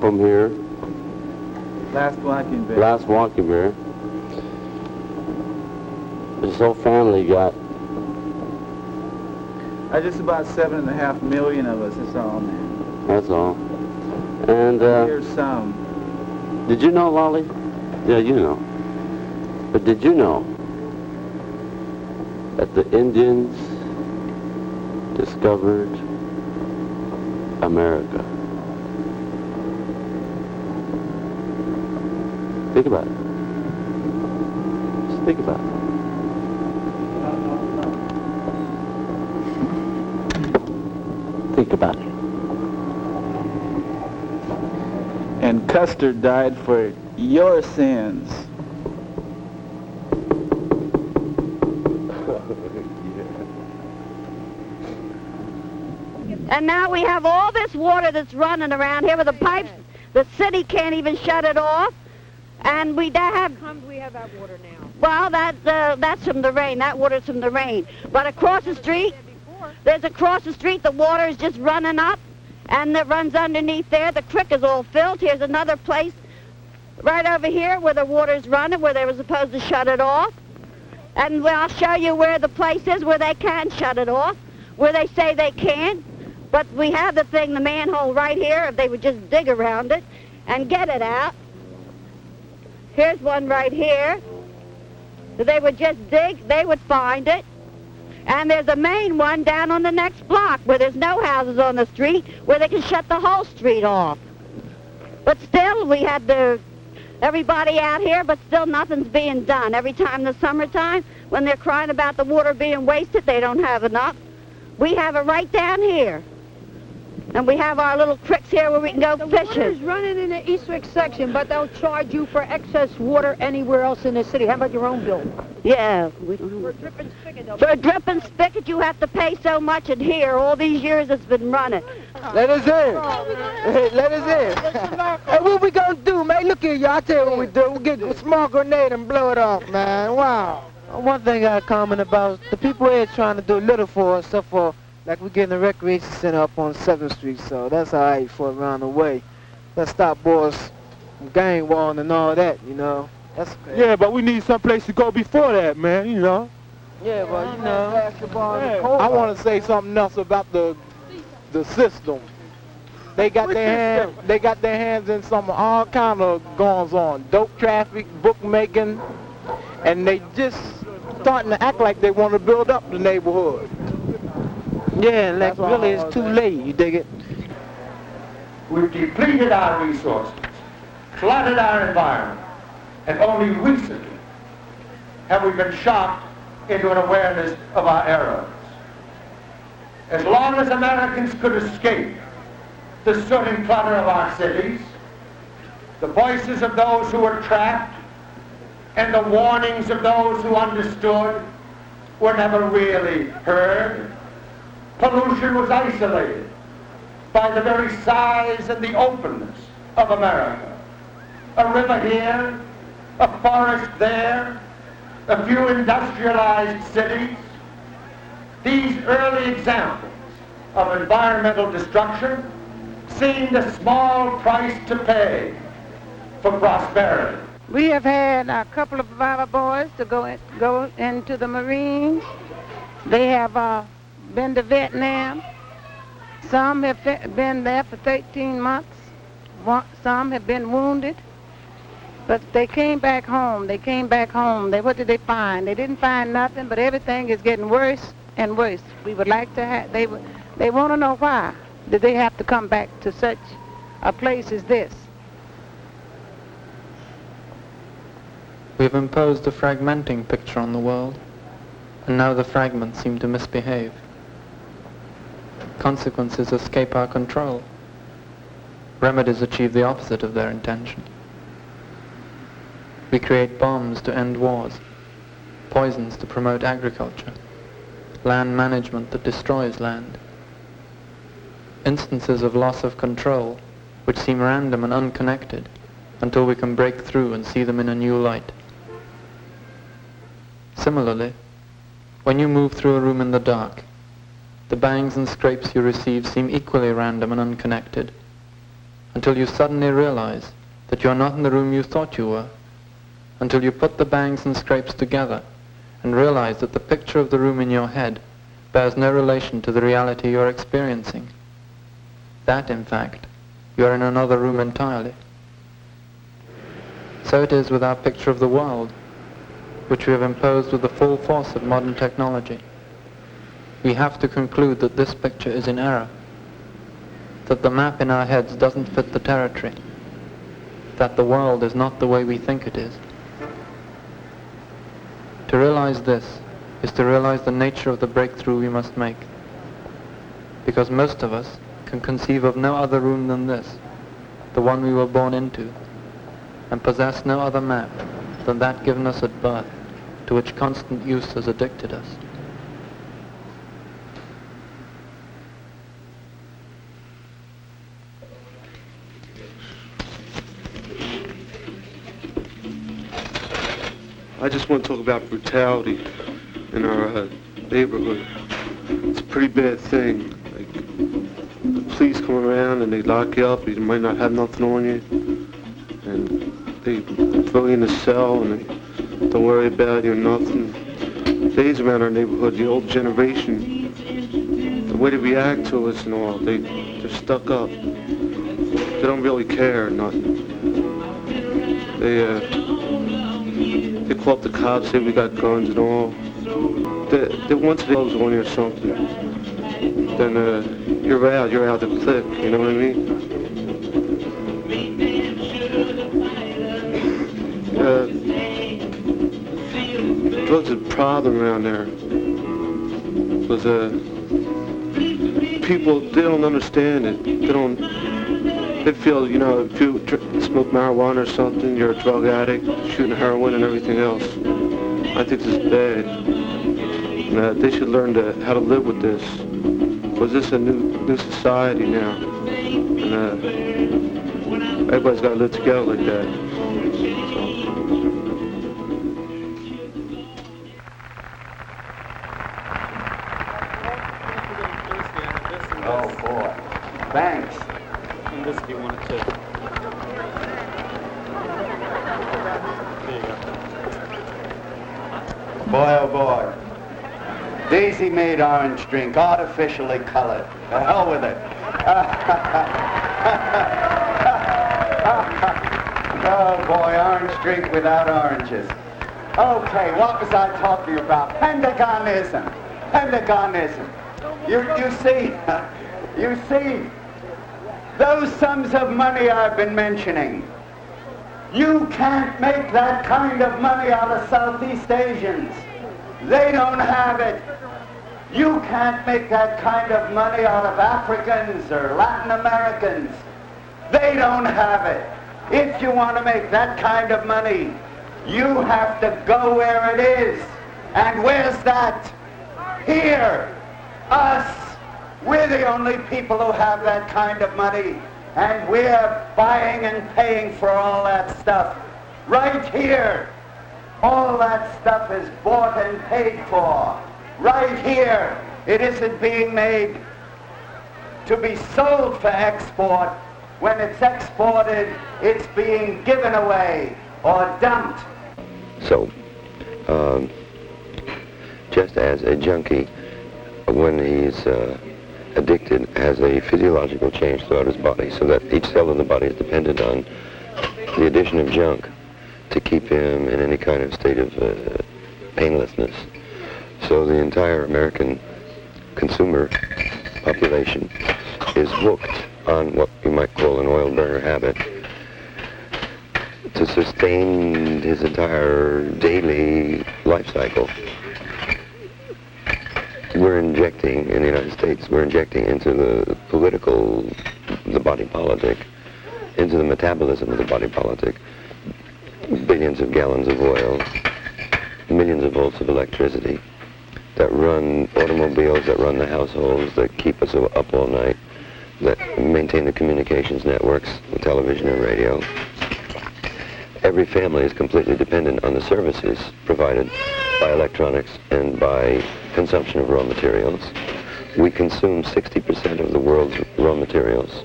wampum here. Last walking bear. Last walking bear. This whole family got... Just about 7.5 million of us, that's all, man. That's all. And, here's some. Did you know, Lolly? Yeah, you know. But did you know that the Indians discovered America? Think about it. Just think about it. Think about it. And Custer died for your sins. And now we have all this water that's running around here with the pipes. The city can't even shut it off. And we have... How come we have that water now? Well, that's from the rain. That water's from the rain. But across the street, across the street, the water is just running up. And it runs underneath there. The creek is all filled. Here's another place right over here where the water's running, where they were supposed to shut it off. And I'll show you where the place is where they can shut it off, where they say they can. But we have the thing, the manhole right here, if they would just dig around it and get it out. Here's one right here. If they would just dig, they would find it. And there's a main one down on the next block where there's no houses on the street, where they can shut the whole street off. But still, we had everybody out here, but still nothing's being done. Every time in the summertime, when they're crying about the water being wasted, they don't have enough. We have it right down here. And we have our little creeks here where we can go fishing. The water's running in the Eastwick section, but they'll charge you for excess water anywhere else in the city. How about your own bill? Yeah. We don't For a drip and spigot. For a drip and spigot, you have to pay so much in here. All these years it's been running. Let us in. Hey, let us in. Hey, what we gonna do, man? Look here, y'all. I tell you what we do. We get a small grenade and blow it off, man. Wow. One thing I comment about, the people here trying to do little for us, except for, like we're getting a recreation center up on 7th Street, so that's all right for around the way. Let's stop boys from gang walling and all that, you know. That's okay. Yeah, but we need some place to go before that, man, you know. Yeah, well, you know. I want to say something else about the system. They got their hands in some all kind of goings on, dope traffic, bookmaking, and they just starting to act like they want to build up the neighborhood. Yeah, like really it's too late, you dig it? We've depleted our resources, flooded our environment, and only recently have we been shocked into an awareness of our errors. As long as Americans could escape the soot and clutter of our cities, the voices of those who were trapped and the warnings of those who understood were never really heard. Pollution was isolated by the very size and the openness of America. A river here, a forest there, a few industrialized cities. These early examples of environmental destruction seemed a small price to pay for prosperity. We have had a couple of our boys to go into the Marines. They have been to Vietnam. Some have been there for 13 months. Some have been wounded. But they came back home. What did they find? They didn't find nothing, but everything is getting worse and worse. We would like to have, they want to know why did they have to come back to such a place as this. We've imposed a fragmenting picture on the world, and now the fragments seem to misbehave. Consequences escape our control. Remedies achieve the opposite of their intention. We create bombs to end wars, poisons to promote agriculture, land management that destroys land. Instances of loss of control which seem random and unconnected until we can break through and see them in a new light. Similarly, when you move through a room in the dark, the bangs and scrapes you receive seem equally random and unconnected until you suddenly realize that you're not in the room you thought you were, until you put the bangs and scrapes together and realize that the picture of the room in your head bears no relation to the reality you're experiencing. That, in fact, you're in another room entirely. So it is with our picture of the world, which we have imposed with the full force of modern technology. We have to conclude that this picture is in error, that the map in our heads doesn't fit the territory, that the world is not the way we think it is. To realize this is to realize the nature of the breakthrough we must make, because most of us can conceive of no other room than this, the one we were born into, and possess no other map than that given us at birth, to which constant use has addicted us. I just want to talk about brutality in our neighborhood. It's a pretty bad thing. Like, the police come around and they lock you up. You might not have nothing on you, and they throw you in a cell and they don't worry about you or nothing. Days around our neighborhood, the old generation, the way they react to us and all, they're stuck up. They don't really care or nothing. They call up the cops, say we got guns and all. They once they close on you or something, then you're out the click, you know what I mean? Drugs is a problem around there. Because people, they don't understand it. They feel, you know, if you smoke marijuana or something, you're a drug addict, shooting heroin and everything else. I think this is bad. And, they should learn how to live with this. Because this is a new society now. And everybody's got to live together like that. Oh boy. Thanks. And this if you wanted to. There you go. Boy, oh boy. Daisy made orange drink, artificially colored. The hell with it. Oh boy, orange drink without oranges. Okay, what was I talking about? Pentagonism. Pentagonism. You see, those sums of money I've been mentioning, you can't make that kind of money out of Southeast Asians. They don't have it. You can't make that kind of money out of Africans or Latin Americans. They don't have it. If you want to make that kind of money, you have to go where it is. And where's that? Here. Us. We're the only people who have that kind of money. And we're buying and paying for all that stuff. Right here. All that stuff is bought and paid for. Right here. It isn't being made to be sold for export. When it's exported, it's being given away or dumped. So, just as a junkie, when he's addicted, has a physiological change throughout his body, so that each cell in the body is dependent on the addition of junk to keep him in any kind of state of painlessness. So the entire American consumer population is hooked on what you might call an oil burner habit to sustain his entire daily life cycle. We're injecting, in the United States, we're injecting into the political, the body politic, into the metabolism of the body politic, billions of gallons of oil, millions of volts of electricity that run automobiles, that run the households, that keep us up all night, that maintain the communications networks, the television and radio. Every family is completely dependent on the services provided by electronics and by consumption of raw materials. We consume 60% of the world's raw materials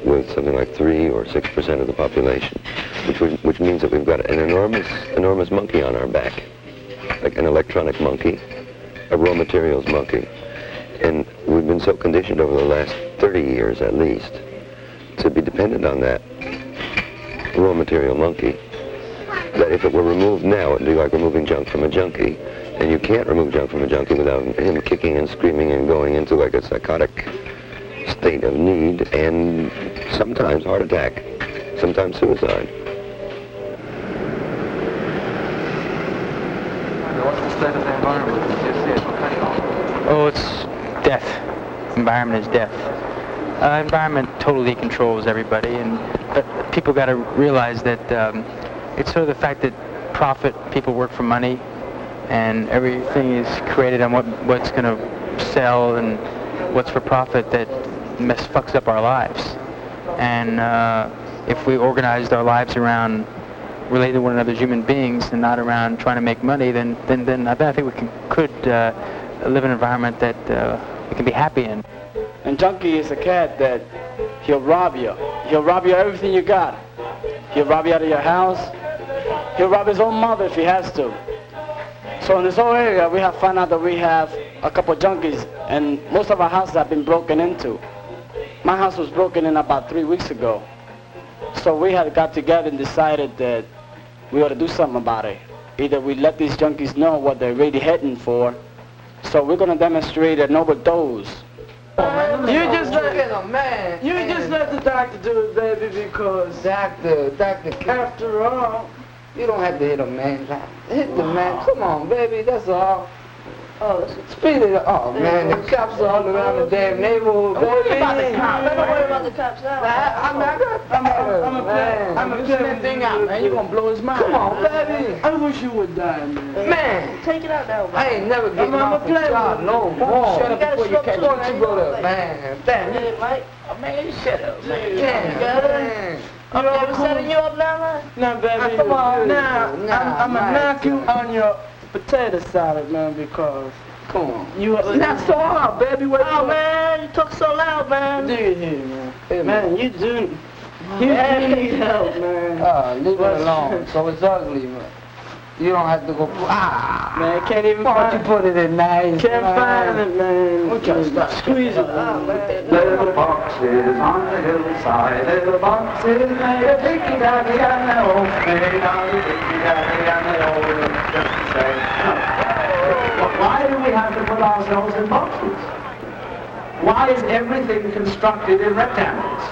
with something like 3 or 6% of the population, which means that we've got an enormous monkey on our back, like an electronic monkey, a raw materials monkey. And we've been so conditioned over the last 30 years at least to be dependent on that raw material monkey that if it were removed now, it'd be like removing junk from a junkie. And you can't remove junk from a junkie without him kicking and screaming and going into like a psychotic state of need and sometimes heart attack, sometimes suicide. What's the state of the environment as you see it? Oh, it's death. Environment is death. Environment totally controls everybody, but people got to realize that it's sort of the fact that profit, people work for money, and everything is created on what's going to sell and what's for profit that fucks up our lives. And if we organized our lives around relating to one another as human beings and not around trying to make money, then I think we could live in an environment that we can be happy in. And junkie is a cat that he'll rob you. He'll rob you of everything you got. He'll rob you out of your house. He'll rob his own mother if he has to. So in this whole area, we have found out that we have a couple of junkies, and most of our houses have been broken into. My house was broken in about 3 weeks ago. So we had got together and decided that we ought to do something about it. Either we let these junkies know what they're really heading for. So we're going to demonstrate a noble dose. You just let the doctor do it, baby, because doctor, after all, you don't have to hit a man. Hit the man. Come on, baby, that's all. Oh, speed it up. Oh, man, the cops are all around the damn neighborhood, baby. Don't worry about the cops. Don't worry about the cops now. I'm a play thing out, man. You're going to blow his mind. Come on, baby. I wish you would die, man. Man. Take it out now, man. I ain't never getting off the job no more. Shut up before you catch me. Don't you go there, man. Damn it, Mike. Oh, man, shut up, man. Yeah, I'm never setting you up now, man? No, baby. Come on. Now, I'm going to knock you on your potato salad, man, because, come on. You not so hard, baby. Oh, man, you talk so loud, man. Do you hear, man? Hey, man, you do. You need help, man. Leave it alone. So it's ugly, man. You don't have to go. Man, can't even find it. You put it in nice. Can't find it, man. We'll just start squeezing it. Little boxes on the hillside, little boxes made a dicky daddy and the old made on the dicky daddy and the old. Just to say, why do we have to put ourselves in boxes? Why is everything constructed in rectangles?